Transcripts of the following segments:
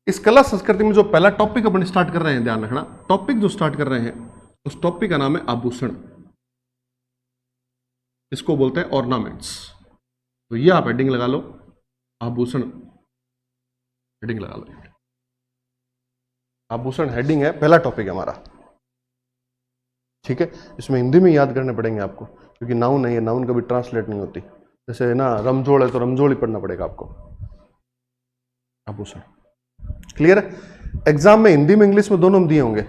इस कला संस्कृति में जो पहला टॉपिक अपन स्टार्ट कर रहे हैं, ध्यान रखना, टॉपिक जो स्टार्ट कर रहे हैं उस टॉपिक का नाम है आभूषण। इसको बोलते हैं ऑर्नामेंट्स। तो ये आप हेडिंग लगा लो, आभूषण हेडिंग लगा लो। आभूषण हेडिंग है, पहला टॉपिक है हमारा, ठीक है। इसमें हिंदी में याद करने पड़ेंगे आपको, क्योंकि नाउन है, ये नाउन कभी ट्रांसलेट नहीं होती। जैसे ना रमजोड़ है तो रमजोड़ ही पढ़ना पड़ेगा आपको। आभूषण क्लियर है। एग्जाम में हिंदी में इंग्लिश में दोनों में दिए होंगे।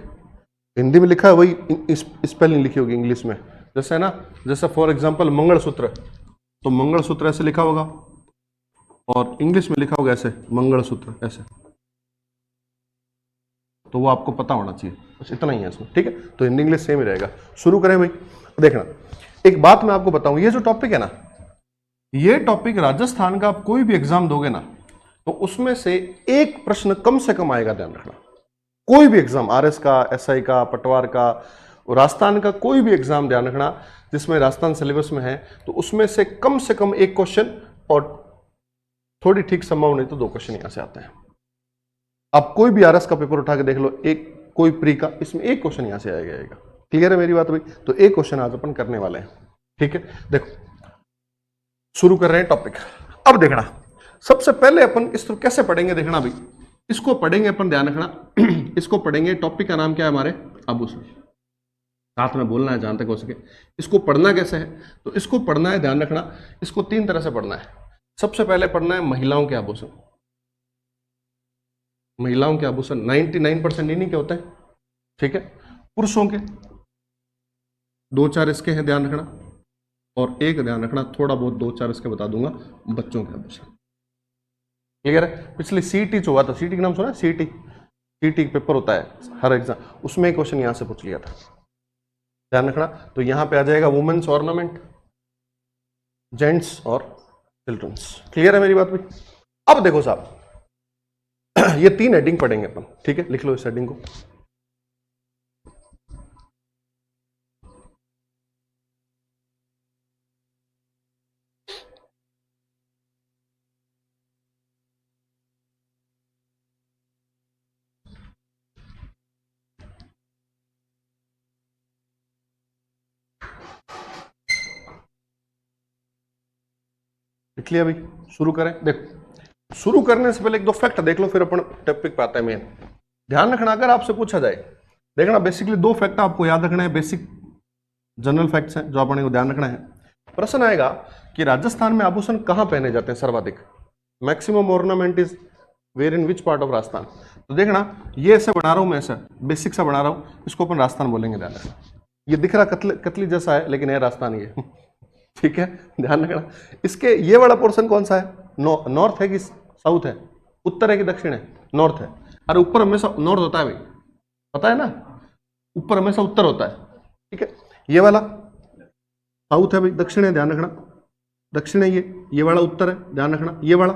हिंदी में लिखा है वही स्पेलिंग लिखी होगी इंग्लिश में, जैसे है ना, जैसे फॉर एग्जांपल मंगलसूत्र, तो मंगलसूत्र ऐसे लिखा होगा और इंग्लिश में लिखा होगा ऐसे मंगलसूत्र ऐसे, तो वो आपको पता होना चाहिए, बस इतना ही है इसमें, ठीक है। तो हिंदी इंग्लिश सेम ही रहेगा। शुरू करें भाई। देखना, एक बात मैं आपको बताऊं, ये जो टॉपिक है ना, ये टॉपिक राजस्थान का आप कोई भी एग्जाम दोगे ना, तो उसमें से एक प्रश्न कम से कम आएगा, ध्यान रखना। कोई भी एग्जाम, आरएस का, एसआई का, पटवार का, राजस्थान का कोई भी एग्जाम, ध्यान रखना, जिसमें राजस्थान सिलेबस में है, तो उसमें से कम एक क्वेश्चन, और थोड़ी ठीक संभव नहीं तो 2 क्वेश्चन यहां से आते हैं। आप कोई भी आरएस का पेपर उठा के देख लो, एक कोई प्री का, इसमें एक क्वेश्चन यहां से आएगा। क्लियर है मेरी बात भाई? तो एक क्वेश्चन आज अपन करने वाले हैं, ठीक है। देखो, शुरू कर रहे हैं टॉपिक। अब देखना, सबसे पहले अपन इसको कैसे पढ़ेंगे, देखना भाई। इसको पढ़ेंगे अपन, ध्यान रखना, इसको पढ़ेंगे, टॉपिक का नाम क्या है हमारे, आभूषण। साथ में बोलना है जहां तक हो सके। इसको पढ़ना कैसे है, तो इसको पढ़ना है, ध्यान रखना, इसको 3 तरह से पढ़ना है। सबसे पहले पढ़ना है महिलाओं के आभूषण। महिलाओं के आभूषण 99% इन्हीं के होते हैं, ठीक है। पुरुषों के 2-4 इसके हैं, ध्यान रखना, और एक ध्यान रखना, थोड़ा बहुत 2-4 इसके बता दूंगा, बच्चों के आभूषण। क्लियर है। पिछली सीटी जो हुआ था, सीटी का नाम सुना है, सीटी पेपर होता है हर एग्जाम, उसमें एक क्वेश्चन यहां से पूछ लिया था, ध्यान रखना। तो यहां पे आ जाएगा वुमेन्स ऑर्नामेंट, जेंट्स और चिल्ड्रंस। क्लियर है मेरी बात भाई? अब देखो साहब, ये 3 हेडिंग पढ़ेंगे अपन, ठीक है, लिख लो इस हेडिंग को। लिख लिया भाई? शुरू करें। देखो, शुरू करने से पहले 1-2 फैक्ट देख लो, फिर अपन टॉपिक पे आते हैं मेन। ध्यान रखना, अगर आपसे पूछा जाए, देखना, बेसिकली 2 फैक्ट आपको याद रखना है, बेसिक जनरल फैक्ट्स हैं जो अपने को ध्यान रखना है। प्रश्न आएगा कि राजस्थान में आभूषण कहां पहने जाते हैं सर्वाधिक, maximum ornament is wear in which part of Rajasthan. तो देखना, ये ऐसे बना रहा हूं मैं, ऐसा बेसिक सा बना रहा हूं, इसको अपन राजस्थान बोलेंगे, ध्यान रखना। ये दिख रहा कतली जैसा है, लेकिन है राजस्थान ये, ठीक है, ध्यान रखना। इसके ये वाला पोर्शन कौन सा है, नॉर्थ है कि साउथ है, उत्तर है कि दक्षिण है, नॉर्थ है। अरे ऊपर हमेशा नॉर्थ होता है भाई, पता है ना, ऊपर हमेशा उत्तर होता है, ठीक है। ये वाला साउथ है भाई, दक्षिण है, ध्यान रखना, दक्षिण है ये वाला उत्तर है, ध्यान रखना। ये वाला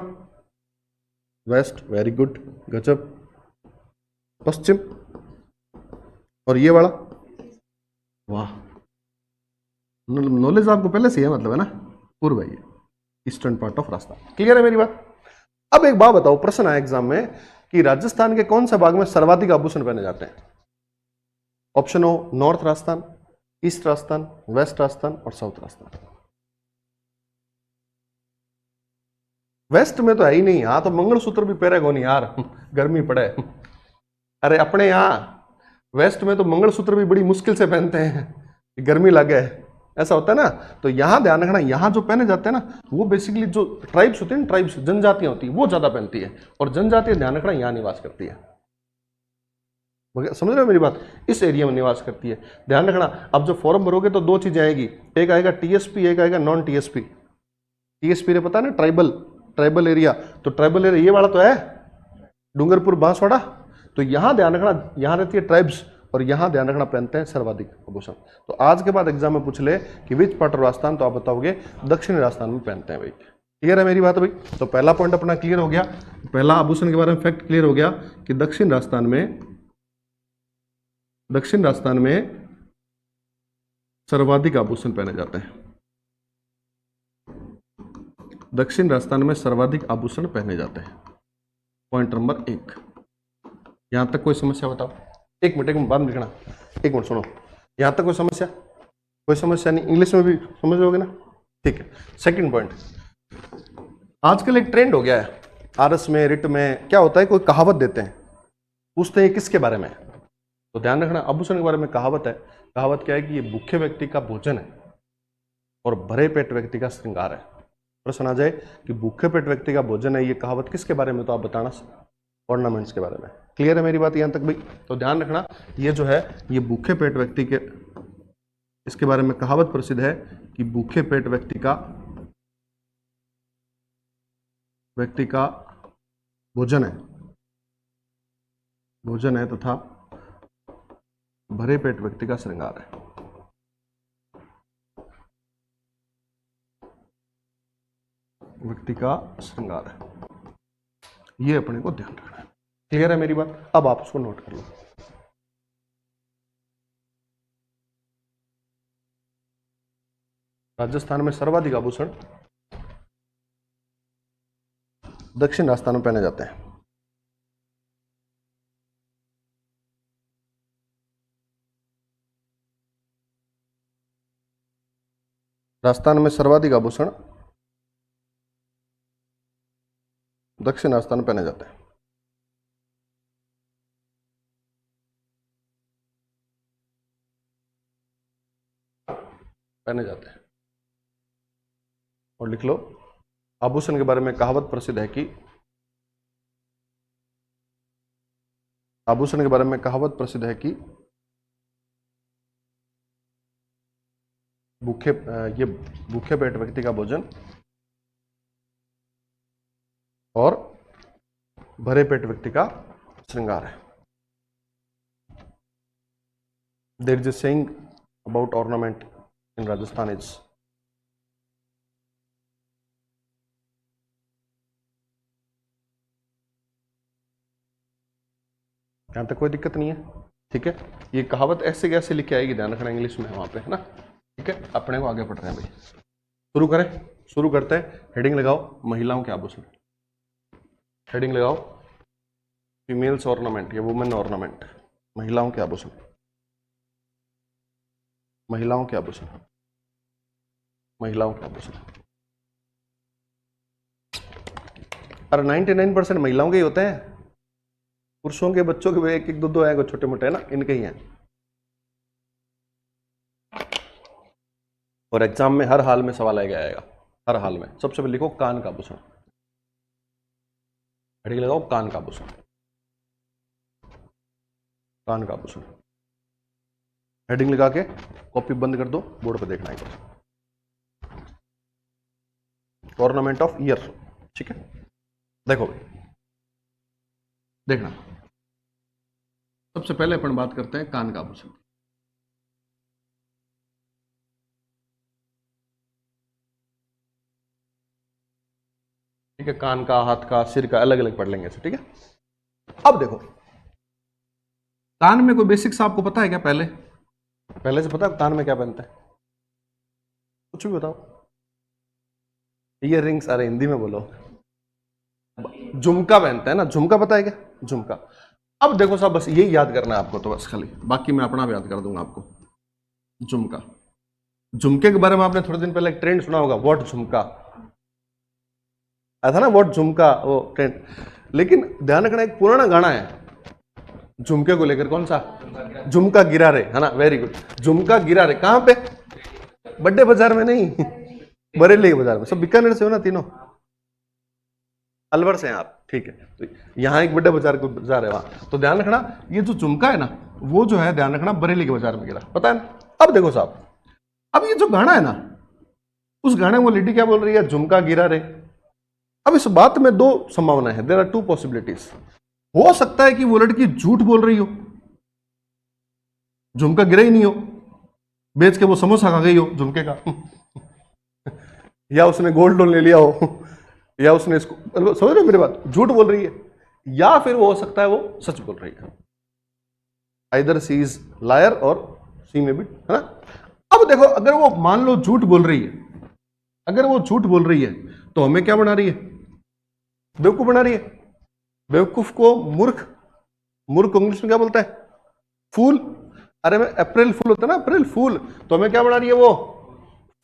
वेस्ट, वेरी गुड, गजब, पश्चिम, और ये वाला, वाह, नॉलेज आपको पहले से है, मतलब है ना, पूर्व है, ये eastern part of Rajasthan. Clear है मेरी बात? अब एक बात बताओ, प्रश्न आया एग्जाम में कि राजस्थान के कौन से भाग में सर्वाधिक आभूषण पहने जाते हैं। ऑप्शन हो, north Rajasthan, east Rajasthan, west Rajasthan और साउथ राजस्थान। वेस्ट में तो है ही नहीं, यहां तो मंगलसूत्र भी पहरेगा नहीं यार, गर्मी पड़े। अरे अपने यहां वेस्ट में तो मंगलसूत्र भी बड़ी मुश्किल से पहनते हैं, गर्मी लगे, ऐसा होता है ना। तो यहां ध्यान रखना, यहां जो पहने जाते हैं ना, वो बेसिकली जो ट्राइब्स होती है ना, ट्राइब्स, जनजातियां होती है, वो ज्यादा पहनती है, और जनजातियां, ध्यान रखना, यहां निवास करती है। समझ रहे हो मेरी बात? इस एरिया में निवास करती है, ध्यान रखना। अब जो फॉर्म भरोगे तो 2 चीजें आएगी, एक आएगा टीएसपी, एक आएगा नॉन टीएसपी। टीएसपी ने पता है ना, ट्राइबल एरिया, तो ट्राइबल एरिया ये वाला तो है, डूंगरपुर, बांसवाड़ा। तो यहां ध्यान रखना, यहां रहती है ट्राइब्स, और यहां ध्यान रखना पहनते हैं सर्वाधिक आभूषण। तो आज के बाद एग्जाम में पूछ ले कि विच पार्ट ऑफ राजस्थान, तो आप बताओगे दक्षिणी राजस्थान में पहनते हैं भाई। क्लियर है मेरी बात भाई? तो पहला पॉइंट अपना क्लियर हो गया, पहला आभूषण के बारे में फैक्ट क्लियर हो गया कि दक्षिण राजस्थान में सर्वाधिक आभूषण पहने जाते हैं। दक्षिण राजस्थान में सर्वाधिक आभूषण पहने जाते हैं, पॉइंट नंबर 1। यहां तक कोई समस्या बताओ? एक मिनट बाद में लिखना, एक मिनट सुनो, यहां तक कोई समस्या? कोई समस्या नहीं, इंग्लिश में भी समझ लोगे ना? ठीक है। सेकंड पॉइंट, आजकल एक ट्रेंड हो गया है, आरएस में, रिट में क्या होता है, कोई कहावत देते हैं, पूछते हैं किसके बारे में, तो ध्यान रखना आभूषण के बारे में कहावत है। कहावत क्या है कि ये भूखे व्यक्ति का भोजन है और भरे पेट व्यक्ति का श्रृंगार है। प्रश्न आ जाए कि भूखे पेट व्यक्ति का भोजन है, ये कहावत किसके बारे में, तो आप बताना ऑर्नामेंट्स के बारे में। क्लियर है मेरी बात यहां तक भाई? तो ध्यान रखना, ये जो है ये भूखे पेट व्यक्ति के, इसके बारे में कहावत प्रसिद्ध है कि भूखे पेट व्यक्ति का भोजन है तथा भरे पेट व्यक्ति का श्रृंगार है। व्यक्ति का श्रृंगार है, ये अपने को ध्यान रखना है। क्लियर है मेरी बात? अब आप उसको नोट कर लो। राजस्थान में सर्वाधिक आभूषण दक्षिण राजस्थान में पहने जाते हैं। राजस्थान में सर्वाधिक आभूषण दक्षिण राजस्थान में पहने जाते हैं। पहने जाते हैं। और लिख लो, आभूषण के बारे में कहावत प्रसिद्ध है कि, आभूषण के बारे में कहावत प्रसिद्ध है कि भूखे पेट व्यक्ति का भोजन और भरे पेट व्यक्ति का श्रृंगार है। There is a saying about ornament in Rajasthan is, यहां तक कोई दिक्कत नहीं है? ठीक है। ये कहावत ऐसे कैसे लिख के आएगी, ध्यान रखना, इंग्लिश में है वहां पे, है ना? ठीक है, अपने को आगे बढ़ रहे हैं भाई। शुरू करें, शुरू करते हैं। हेडिंग लगाओ, महिलाओं के आभूषण। हेडिंग लगाओ, फीमेल्स ऑर्नामेंट या वुमेन ऑर्नामेंट, महिलाओं के आभूषण। महिलाओं के आभूषण, महिलाओं के आभूषण। अरे 99% महिलाओं के ही होते हैं, पुरुषों के बच्चों के एक एक दो दो है, छोटे मोटे है ना, इनके ही हैं। और एग्जाम में हर हाल में सवाल आएगा, हर हाल में। सबसे पहले लिखो कान का आभूषण, हेडिंग लगाओ कान का आभूषण, कान का आभूषण। हेडिंग लगा के कॉपी बंद कर दो, बोर्ड पे देखना है। ऑर्नामेंट ऑफ ईयर, ठीक है। देखो भाई, देखना, सबसे पहले अपन बात करते हैं कान का आभूषण। ठीक है, कान का, हाथ का, सिर का, अलग अलग पढ़ लेंगे इसे, ठीक है। अब देखो, कान में कोई बेसिक्स आपको पता है क्या? पहले से पता है कान में क्या पहनते हैं? कुछ भी बताओ। ईयर रिंग्स, अरे हिंदी में बोलो। झुमका पहनते हैं ना, झुमका पता है क्या? झुमका। अब देखो साहब, बस यही याद करना है आपको, तो बस खाली, बाकी मैं अपना भी याद कर दूंगा आपको। झुमका, झुमके के बारे में आपने थोड़े दिन पहले एक ट्रेंड सुना होगा, व्हाट झुमका आया था ना, व्हाट झुमका, वो ट्रेंड। लेकिन ध्यान रखना, एक पुराना गाना है झुमके को लेकर, कौन सा? झुमका गिरा रे, है ना? वेरी गुड, झुमका गिरा रे। कहां पे? बड़े बाजार में नहीं, बरेली के बाजार में। सब बीकानेर से हो ना तीनों? अलवर से हैं आप, ठीक है। तो यहाँ एक बड़े बाजार को बाजार है वहां, तो ध्यान रखना, ये जो झुमका है ना, वो जो है, ध्यान रखना, बरेली के बाजार में गिरा, पता है ना? अब देखो साहब, अब ये जो गाना है ना, उस गाने में वो लेडी क्या बोल रही है? झुमका गिरा रे। अब इस बात में दो संभावना है, देयर आर टू पॉसिबिलिटीज। हो सकता है कि वो लड़की झूठ बोल रही हो, झुमका गिरा ही नहीं हो, बेच के वो समोसा खा गई हो झुमके का, या उसने गोल्ड लोन ले लिया हो, या उसने इसको, समझ रहे हो मेरी बात? झूठ बोल रही है, या फिर वो हो सकता है वो सच बोल रही है। आइदर सी इज लायर और सी में भी, है ना? अब देखो, अगर वो मान लो झूठ बोल रही है, अगर वो झूठ बोल रही है, तो हमें क्या बना रही है? बेवकूफ बना रही है। बेवकूफ को मूर्ख मूर्ख को इंग्लिश में क्या बोलता है? फूल। अरे मैं अप्रैल फूल होता है ना, अप्रैल फूल, तो हमें क्या बना रही है वो?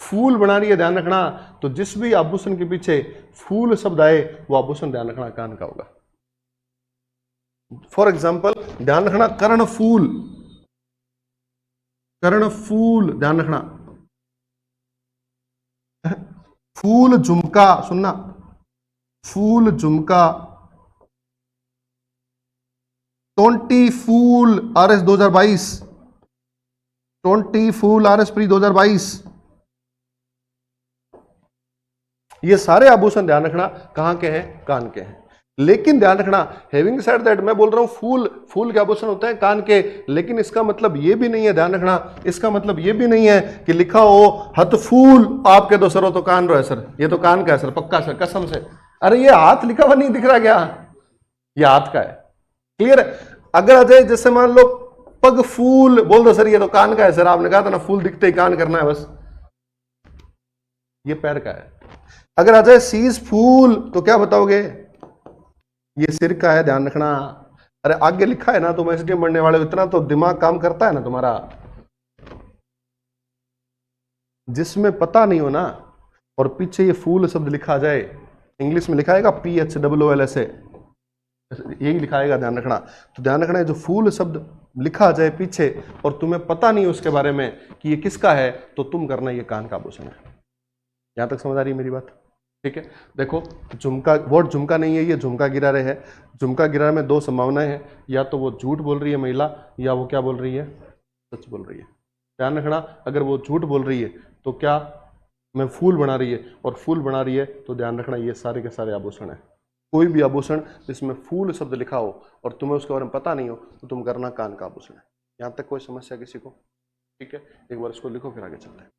फूल बना रही है, ध्यान रखना। तो जिस भी आभूषण के पीछे फूल शब्द आए वो आभूषण ध्यान रखना कान का होगा। फॉर एग्जाम्पल ध्यान रखना, कर्णफूल, कर्णफूल ध्यान रखना। फूल झुमका, सुनना, फूल झुमका। 20 फूल RS 2022, 20 फूल RS प्री 2022। ये सारे आभूषण ध्यान रखना कहां के हैं? कान के हैं। लेकिन ध्यान रखना, हैविंग सेड दैट, मैं बोल रहा हूं फूल, फूल के आभूषण होते हैं कान के, लेकिन इसका मतलब ये भी नहीं है, ध्यान रखना, इसका मतलब ये भी नहीं है कि लिखा हो हथ फूल आपके दो सर हो तो कान रो है सर, ये तो कान का है सर, पक्का सर, कसम से। अरे ये हाथ लिखा हुआ नहीं दिख रहा क्या? ये हाथ का है, क्लियर है? अगर आ जाए जैसे मान लो पग फूल, बोल दो सर ये तो कान का है सर, आपने कहा था ना फूल दिखते ही कान करना है बस, ये पैर का है। अगर आ जाए सीज फूल तो क्या बताओगे? ये सिर का है, ध्यान रखना। अरे आगे लिखा है ना, तुम एसडीएम बनने वाले हो, इतना तो दिमाग काम करता है ना तुम्हारा। जिसमें पता नहीं हो ना और पीछे ये फूल शब्द लिखा जाए, इंग्लिश में लिखा है PHOOL से, यही लिखाएगा, ध्यान रखना। तो ध्यान रखना है जो फूल शब्द लिखा जाए पीछे और तुम्हें पता नहीं उसके बारे में कि ये किसका है, तो तुम करना ये कान का आभूषण है। यहां तक समझ आ रही है मेरी बात? ठीक है, देखो झुमका, वर्ड झुमका नहीं है, ये झुमका गिरा रहे है। झुमका गिरा में दो संभावनाएं हैं, या तो वो झूठ बोल रही है महिला, या वो क्या बोल रही है? सच बोल रही है। ध्यान रखना, अगर वो झूठ बोल रही है तो क्या मैं फूल बना रही है, और फूल बना रही है तो ध्यान रखना ये सारे के सारे आभूषण है। कोई भी आभूषण जिसमें फूल शब्द लिखा हो और तुम्हें उसके बारे में पता नहीं हो तो तुम करना कान का आभूषण है। यहां तक कोई समस्या किसी को? ठीक है, एक बार इसको लिखो फिर आगे चलते हैं।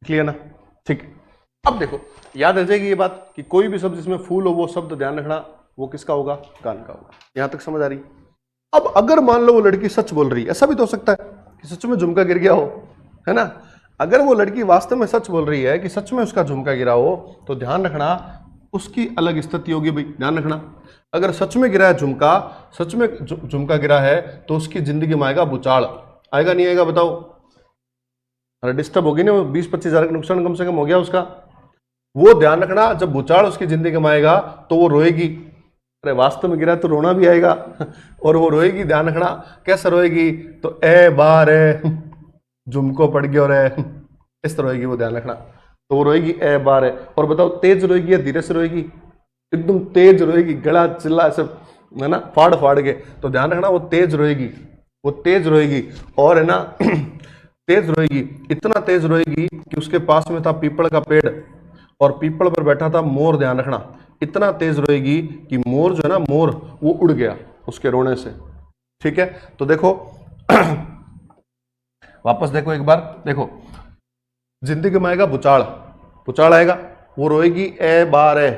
क्लियर ना? ठीक है, अब देखो याद रह जाएगी ये बात कि कोई भी शब्द जिसमें फूल हो वो शब्द ध्यान रखना वो किसका होगा? कान का होगा। यहां तक समझ आ रही? अब अगर मान लो वो लड़की सच बोल रही है, ऐसा भी तो हो सकता है कि सच में झुमका गिर गया हो, है ना? अगर वो लड़की वास्तव में सच बोल रही है कि सच में उसका झुमका गिरा हो, तो ध्यान रखना उसकी अलग स्थिति होगी भाई, ध्यान रखना। अगर सच में गिरा है झुमका, सच में झुमका गिरा है, तो उसकी जिंदगी में आएगा भूचाल, आएगा नहीं आएगा बताओ? अरे डिस्टर्ब होगी ना, 20-25 हजार का नुकसान कम से कम हो गया उसका। वो ध्यान रखना, जब भूचाल उसकी जिंदगी में आएगा तो वो रोएगी। अरे वास्तव में गिरा तो रोना भी आएगा और वो रोएगी, ध्यान रखना। कैसे रोएगी? तो ए बार है झुमको पड़ गया रे, इस तरह रोएगी वो, ध्यान रखना। तो वो रोएगी ए बार है। और बताओ तेज रोएगी या धीरे से रोएगी? एकदम तेज रोएगी, गला चिल्ला सब, है ना, फाड़ फाड़ के। तो ध्यान रखना वो तेज रोएगी, वो तेज रोएगी। और है ना तेज रोएगी, इतना तेज रोएगी कि उसके पास में था पीपल का पेड़ और पीपल पर बैठा था मोर, ध्यान रखना। इतना तेज रोएगी कि मोर जो है ना, मोर वो उड़ गया उसके रोने से। ठीक है, तो देखो वापस देखो एक बार, देखो जिंदगी में आएगा भूचाल, भूचाल आएगा, वो रोएगी ए बार है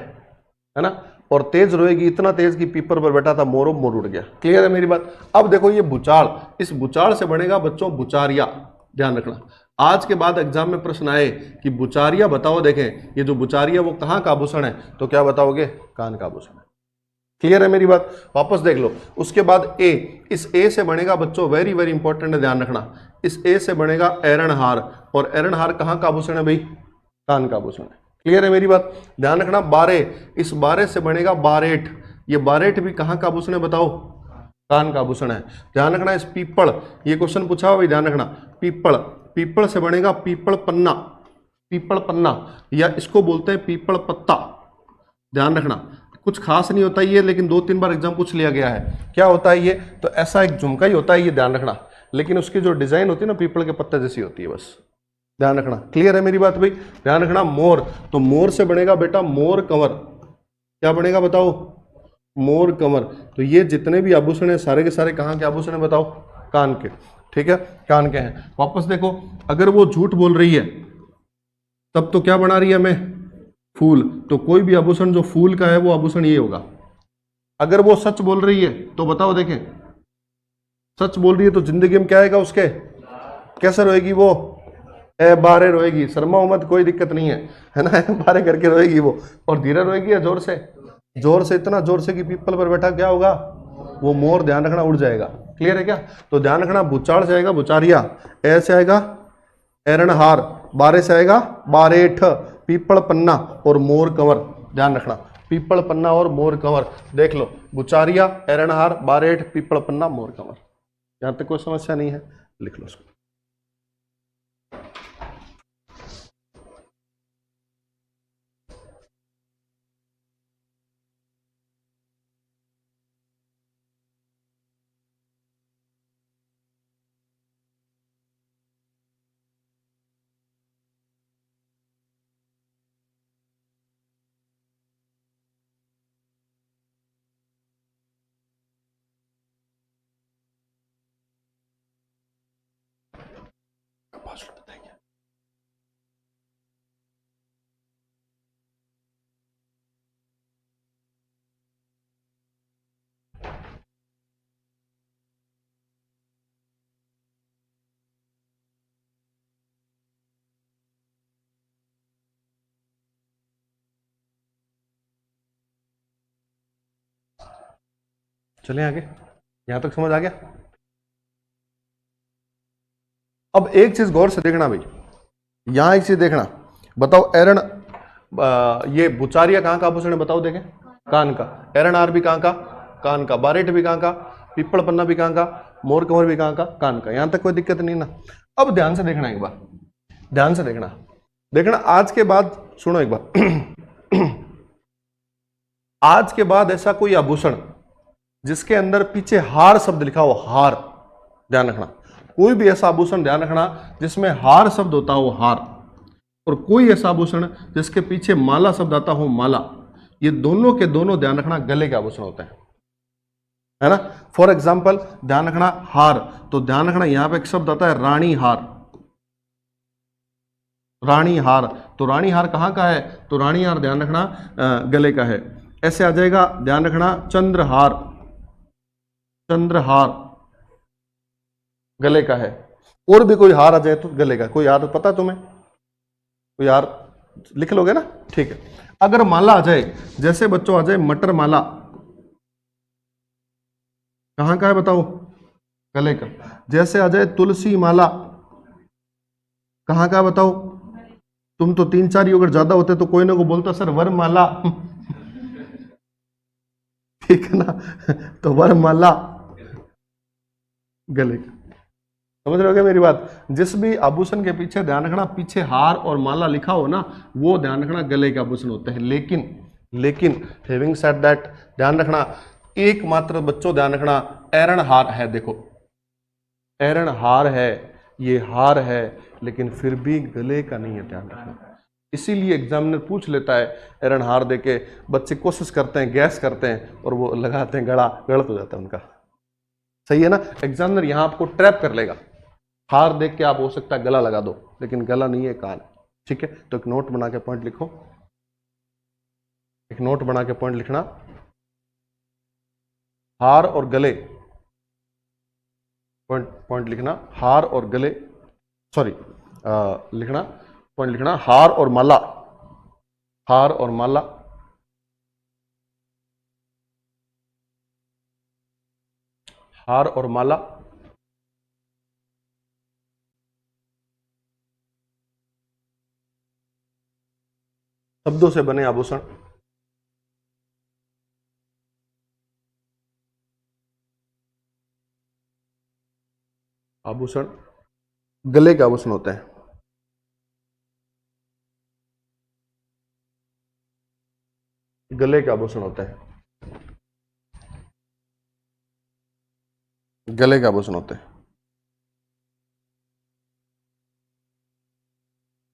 ना, और तेज रोएगी, इतना तेज कि पीपल पर बैठा था मोर, मोर उड़ गया। क्लियर है मेरी बात? अब देखो ये भूचाल, इस भूचाल से बनेगा बच्चों बुचारिया, ध्यान रखना। आज के बाद एग्जाम में प्रश्न आए कि बुचारिया बताओ, देखें ये जो बुचारिया वो कहां का आभूषण है, तो क्या बताओगे? कान का आभूषण है। क्लियर है मेरी बात? वापस देख लो, उसके बाद ए, इस ए से बनेगा बच्चों, वेरी वेरी इंपॉर्टेंट है, ध्यान रखना, इस ए से बनेगा एरणहार, और एरणहार कहां का आभूषण है भाई? कान का आभूषण है। क्लियर है मेरी बात? ध्यान रखना 12, इस 12 से बनेगा 12। ये 12 भी कहाँ का आभूषण है बताओ? कान का आभूषण है। ध्यान रखना इस पीपल, ये क्वेश्चन पूछा हुआ भाई, ध्यान रखना पीपल, पीपल से बनेगा पीपल पन्ना, पीपल पन्ना, या इसको बोलते हैं पीपल पत्ता। ध्यान रखना कुछ खास नहीं होता ये, लेकिन 2-3 बार एग्जाम पूछ लिया गया है। क्या होता है ये? तो ऐसा एक झुमका ही होता है ये, ध्यान रखना, लेकिन उसकी जो डिजाइन होती है ना पीपल के पत्ते जैसी होती है बस। ध्यान रखना, क्लियर है मेरी बात भाई? ध्यान रखना मोर, तो मोर से बनेगा बेटा मोर कंवर। क्या बनेगा बताओ? मोर कंवर। तो ये जितने भी आभूषण है सारे के सारे कहाँ के आभूषण है बताओ? कान के। ठीक है, कान के हैं। वापस देखो, अगर वो झूठ बोल रही है तब तो क्या बना रही है हमें? फूल। तो कोई भी आभूषण जो फूल का है वो आभूषण ये होगा। अगर वो सच बोल रही है तो बताओ, देखें सच बोल रही है तो जिंदगी में क्या आएगा उसके? कैसे रोएगी वो? बारे रोएगी, शर्मा मत, कोई दिक्कत नहीं है ना, बारे करके रोएगी वो। और धीरे रोएगी या जोर से? जोर से, इतना जोर से कि पीपल पर बैठा क्या होगा? वो मोर, ध्यान रखना, उड़ जाएगा। क्लियर है क्या? तो ध्यान रखना बुचाड़ से आएगा बुचारिया, ऐसे आएगा एरणहार, बारे से आएगा बारेठ, पीपल पन्ना और मोर कंवर। ध्यान रखना पीपल पन्ना और मोर कंवर, देख लो बुचारिया, एरणहार, बारेठ, पीपल पन्ना, मोर कंवर। यहां तक कोई समस्या नहीं है, लिख लो उसको। चलें आगे, यहां तक समझ आ गया? अब एक चीज गौर से देखना भाई, यहां एक चीज देखना, बताओ एरण, ये बुचारिया कहां का आभूषण है बताओ, देखें कान का, एरण आर भी कहां का? कान का, बारेट भी कहां का? पीपल पन्ना भी कहां का? मोर कंवर भी कहां का? कान का। यहां तक कोई दिक्कत नहीं ना? अब ध्यान से देखना एक बार, ध्यान से देखना, देखना आज के बाद, सुनो एक बार आज के बाद ऐसा कोई आभूषण जिसके अंदर पीछे हार शब्द लिखा हो, हार, ध्यान रखना, कोई भी ऐसा आभूषण ध्यान रखना जिसमें हार शब्द होता हो, हार, और कोई ऐसा आभूषण जिसके पीछे माला शब्द आता हो, माला, ये दोनों के दोनों ध्यान रखना गले के आभूषण होते हैं, है ना। फॉर एग्जाम्पल ध्यान रखना हार, तो ध्यान रखना यहां पे एक शब्द आता है रानी हार, रानी हार, तो रानी हार कहां का है? तो रानी हार ध्यान रखना गले का है। ऐसे आ जाएगा, ध्यान रखना चंद्रहार, चंद्रहार गले का है। और भी कोई हार आ जाए तो गले का, कोई हार पता तुम्हें? कोई हार लिख लोगे ना? ठीक है। अगर माला आ जाए, जैसे बच्चों आ जाए मटर माला, कहां का है बताओ? गले का। जैसे आ जाए तुलसी माला, कहां का है बताओ? तुम तो 3-4 ही, अगर ज्यादा होते तो कोई ना कोई बोलता सर वरमाला ठीक है ना, तो वरमाला गले का। समझ रहे हो क्या मेरी बात? जिस भी आभूषण के पीछे ध्यान रखना पीछे हार और माला लिखा हो ना, वो ध्यान रखना गले के आभूषण होते हैं। लेकिन लेकिन हैविंग सेड दैट, ध्यान रखना एकमात्र बच्चों ध्यान रखना एरण हार है, देखो एरण हार है, ये हार है, लेकिन फिर भी गले का नहीं है, ध्यान रखना। इसीलिए एग्जामिनर पूछ लेता है एरण हार देके, बच्चे कोशिश करते हैं, गैस करते हैं और वो लगाते हैं, गला गलत हो जाता है उनका। सही है ना? एग्जामिनर यहां आपको ट्रैप कर लेगा, हार देख के आप हो सकता है गला लगा दो, लेकिन गला नहीं है, कान। ठीक है, तो एक नोट बना के पॉइंट लिखो, एक नोट बना के पॉइंट लिखना, हार और गले, पॉइंट पॉइंट लिखना हार और गले, सॉरी लिखना पॉइंट लिखना हार और माला, हार और माला, हार और माला, शब्दों से बने आभूषण, आभूषण गले के आभूषण होते हैं, गले के आभूषण होते हैं, गले के आभूषण होते हैं।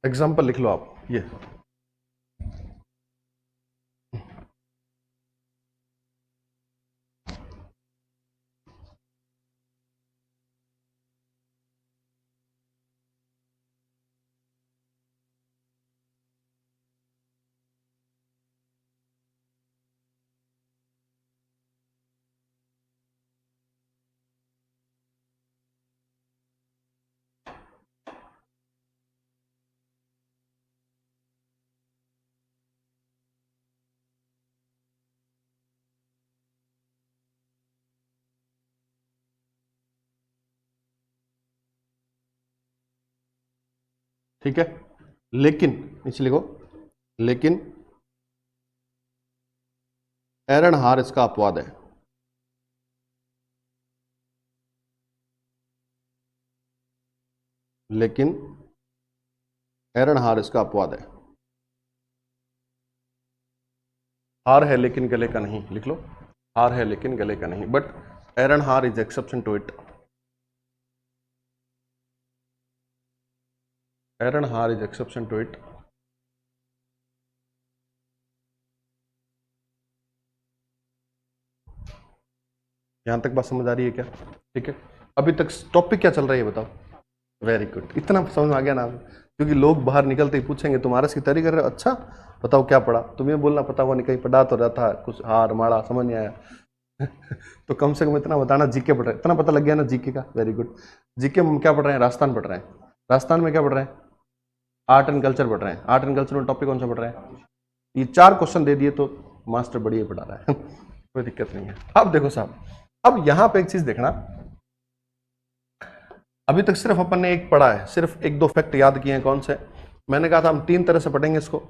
एग्जाम्पल लिख लो आप, ये ठीक है। लेकिन नीचे लिखो, लेकिन एरणहार इसका अपवाद है। लेकिन एरणहार इसका अपवाद है। हार है लेकिन गले का नहीं, लिख लो, हार है लेकिन गले का नहीं, बट एरणहार इज एक्सेप्शन टू इट। एरणहार इज एक्सेप्शन टू इट। यहां तक बात समझ आ रही है क्या? ठीक है, अभी तक टॉपिक क्या चल रहा है ये बताओ। वेरी गुड, इतना समझ में आ गया ना, क्योंकि लोग बाहर निकलते ही पूछेंगे तुम्हारा की तैयारी कर रहे हो, अच्छा बताओ क्या पढ़ा, तुम्हें बोलना पता हुआ नहीं, कहीं पढ़ा तो रहता है कुछ हार माड़ा समझ नहीं आया तो कम से कम इतना बताना जीके पढ़ रहे हैं, इतना पता लग गया ना जीके का, वेरी गुड। जीके में क्या पढ़ रहे हैं? राजस्थान पढ़ रहे हैं। राजस्थान में क्या पढ़ रहे हैं? आर्ट एंड कल्चर पढ़ रहे हैं। आर्ट एंड कल्चर में टॉपिक कौन सा पढ़ रहे हैं? ये 4 क्वेश्चन दे दिए तो मास्टर बढ़िया पढ़ा रहा है कोई दिक्कत नहीं है। अब देखो साहब, अब यहां पे एक चीज देखना, अभी तक सिर्फ अपन ने एक पढ़ा है, सिर्फ 1-2 फैक्ट याद किए हैं। कौन से? मैंने कहा था हम 3 तरह से पढ़ेंगे इसको।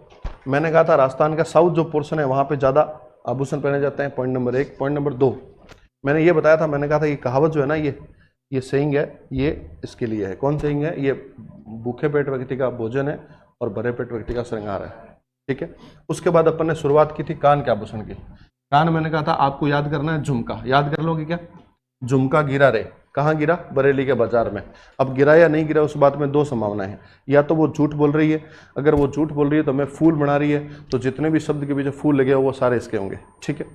मैंने कहा था राजस्थान का साउथ जो पोर्शन है वहां पे ज्यादा आभूषण पहने जाते हैं, पॉइंट नंबर 1। पॉइंट नंबर 2 मैंने ये बताया था, मैंने कहा था ये कहावत जो है ना, ये सेइंग है, ये इसके लिए है। कौन सेइंग है? ये भूखे पेट व्यक्ति का भोजन है और भरे पेट व्यक्ति का श्रृंगार है। ठीक है, उसके बाद अपन ने शुरुआत की थी कान के आभूषण की। कान मैंने कहा था आपको याद करना है झुमका, याद कर लोगे क्या? झुमका गिरा रे, कहाँ गिरा? बरेली के बाजार में। अब गिरा या नहीं गिरा उस बात में 2 संभावनाएं हैं, या तो वो झूठ बोल रही है, अगर वो झूठ बोल रही है तो मैं फूल बना रही है, तो जितने भी शब्द के पीछे फूल लगे हो वो सारे इसके होंगे। ठीक है,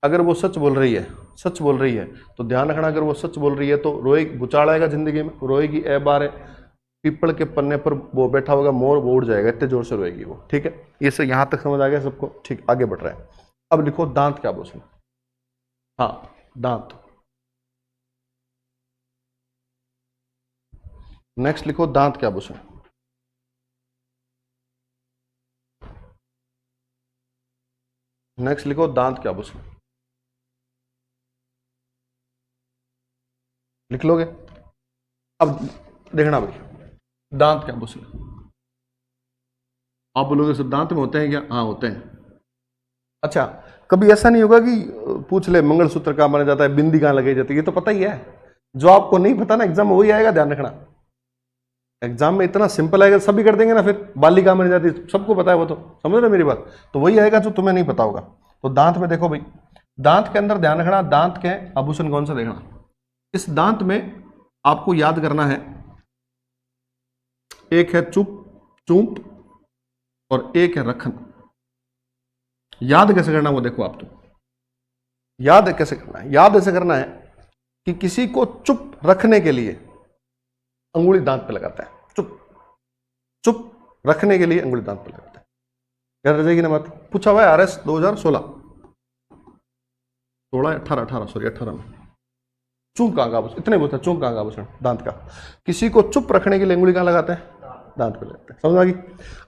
अगर वो सच बोल रही है, सच बोल रही है तो ध्यान रखना, अगर वो सच बोल रही है तो रोएगी, भूचाल आएगा जिंदगी में, रोएगी ए बार, पीपल के पन्ने पर वो बैठा होगा मोर, वो उड़ जाएगा, इतने जोर से रोएगी वो। ठीक है, ये से यहां तक समझ आ गया सबको? ठीक, आगे बढ़ रहे हैं। अब लिखो दांत के आभूषण। हाँ, दांत। नेक्स्ट लिखो दांत के आभूषण। नेक्स्ट लिखो दांत के आभूषण। लिख लोगे? अब देखना भाई, दांत के आभूषण आप बोलोगे सर दांत में होते हैं क्या? हाँ होते हैं। अच्छा, कभी ऐसा नहीं होगा कि पूछ ले मंगलसूत्र कहाँ बना जाता है, बिंदी कहाँ लगाई जाती है, ये तो पता ही है। जो आपको नहीं पता ना एग्जाम में वही आएगा, ध्यान रखना। एग्जाम में इतना सिंपल आएगा, सभी कर देंगे ना, फिर बाली कहाँ बनी जाती है सबको पता है, वो तो समझ रहे मेरी बात, तो वही आएगा जो तुम्हें नहीं पता होगा। तो दांत में देखो भाई, दांत के अंदर ध्यान रखना, दांत के आभूषण कौन सा देखना। इस दांत में आपको याद करना है, एक है चूंप और एक है रखन। याद कैसे करना वो देखो आप, तो याद कैसे करना है? याद ऐसे करना है कि किसी को चुप रखने के लिए अंगुली दांत पे लगाता है, चुप रखने के लिए अंगुली दांत पे लगाता है। याद रह जाएगी ना बात? पूछा हुआ है RS 2016 18 सॉरी 18 में। चूंक कहाँ का आभूषण, इतने बोलते हैं, चूंक कहाँ का आभूषण? दांत का। किसी को चुप रखने के लिए अंगुली कहाँ लगाते हैं? दांत पे लगाते हैं। समझ आ गई?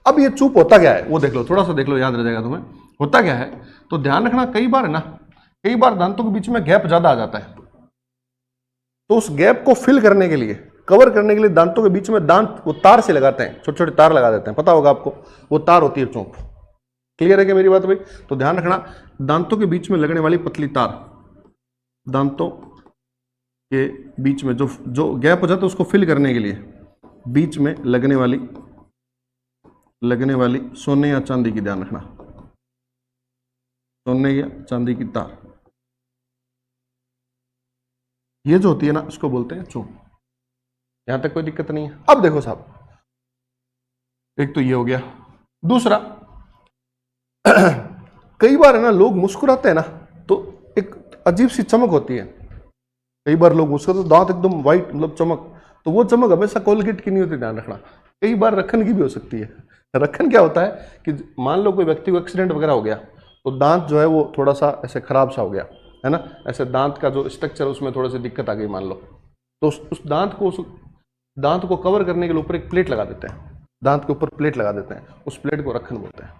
अब ये चुप होता क्या है वो देख लो, थोड़ा सा देख लो, याद रह जाएगा तुम्हें। होता क्या है तो ध्यान रखना, कई बार है ना, कई बार दांतों के बीच में गैप ज्यादा आ जाता है, तो उस गैप को फिल करने के लिए, कवर करने के लिए दांतों के बीच में दांत वो तार से लगाते हैं, छोटे छोटे तार लगा देते हैं, पता होगा आपको, वो तार होती है चोंप। क्लियर है क्या मेरी बात भाई? तो ध्यान रखना, दांतों के बीच में लगने वाली पतली तार, दांतों के बीच में जो जो गैप हो जाता है उसको फिल करने के लिए बीच में लगने वाली सोने या चांदी की, ध्यान रखना, सोने या चांदी की तार, ये जो होती है ना इसको बोलते हैं चूप। यहां तक कोई दिक्कत नहीं है। अब देखो साहब, एक तो ये हो गया। दूसरा, कई बार है ना लोग मुस्कुराते हैं ना तो एक अजीब सी चमक होती है। कई बार लोग मुस्कुराते तो दांत एकदम वाइट, मतलब चमक, तो वो चमक हमेशा कोलगेट की नहीं होती, ध्यान रखना। कई बार रखन की भी हो सकती है। रखन क्या होता है कि मान लो कोई व्यक्ति को एक्सीडेंट वगैरह हो गया तो दांत जो है वो थोड़ा सा ऐसे खराब सा हो गया है ना, ऐसे दांत का जो स्ट्रक्चर उसमें थोड़ी सी दिक्कत आ गई मान लो, तो उस दांत को कवर करने के लिए ऊपर एक प्लेट लगा देते हैं, दांत के ऊपर प्लेट लगा देते हैं, उस प्लेट को रखन बोलते हैं।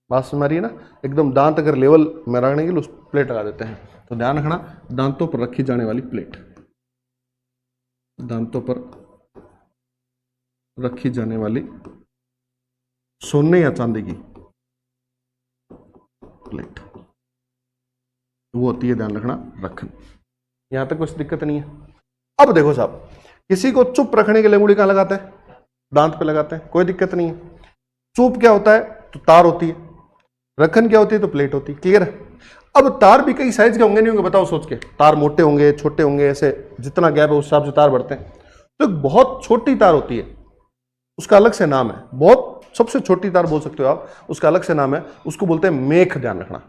बात समझ रही है ना, एकदम दांत अगर लेवल में रखने के लिए उस प्लेट लगा देते हैं। तो ध्यान रखना, दांतों पर रखी जाने वाली प्लेट, दांतों पर रखी जाने वाली सोने या चांदी की प्लेट, वो होती है, ध्यान रखना, रखन। यहां तक कुछ दिक्कत नहीं है। अब देखो साहब, किसी को चुप रखने के लिए उंगली कहां लगाते हैं? दांत पे लगाते हैं, कोई दिक्कत नहीं है। चुप क्या होता है? तो तार होती है। रखन क्या होती है? तो प्लेट होती है। क्लियर है? अब तार भी कई साइज के होंगे नहीं होंगे, बताओ सोच के। तार मोटे होंगे, छोटे होंगे, ऐसे जितना गैप है उस हिसाब से तार बढ़ते हैं। तो एक बहुत छोटी तार होती है, उसका अलग से नाम है, बहुत सबसे छोटी तार बोल सकते हो आप, उसका अलग से नाम है, उसको बोलते हैं मेख। ध्यान रखना,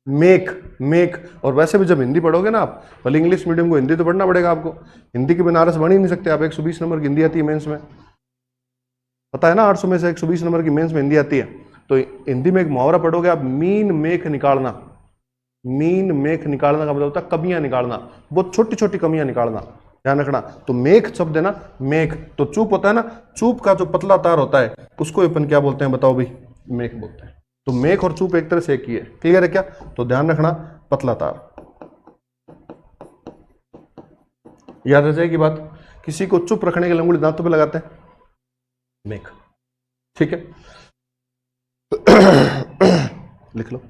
मेख, मेख। और वैसे भी जब हिंदी पढ़ोगे ना आप, भले इंग्लिश मीडियम को हिंदी तो पढ़ना पड़ेगा आपको, हिंदी के बिना आरएस बन ही नहीं सकते आप। 120 नंबर की हिंदी आती है मेंस में, पता है ना, 800 में से 120 नंबर की मेंस में हिंदी आती है। तो हिंदी में एक मुहावरा पढ़ोगे आप, मीन मेख निकालना। मीन मेख निकालना का मतलब होता है कमियां निकालना, बहुत छोटी छोटी कमियां निकालना, ध्यान रखना। तो मेख शब्द है ना, मेख। तो चूप होता है ना, चूप का जो पतला तार होता है उसको अपन क्या बोलते हैं बताओ भाई? मेख बोलते हैं। तो मेख और चूप एक तरह से एक ही है। क्लियर है क्या? तो ध्यान रखना, पतला तार, याद रह जाएगी बात। किसी को चुप रखने के लिए उंगली दांतों पे लगाते हैं, मेख। ठीक है, लिख लो।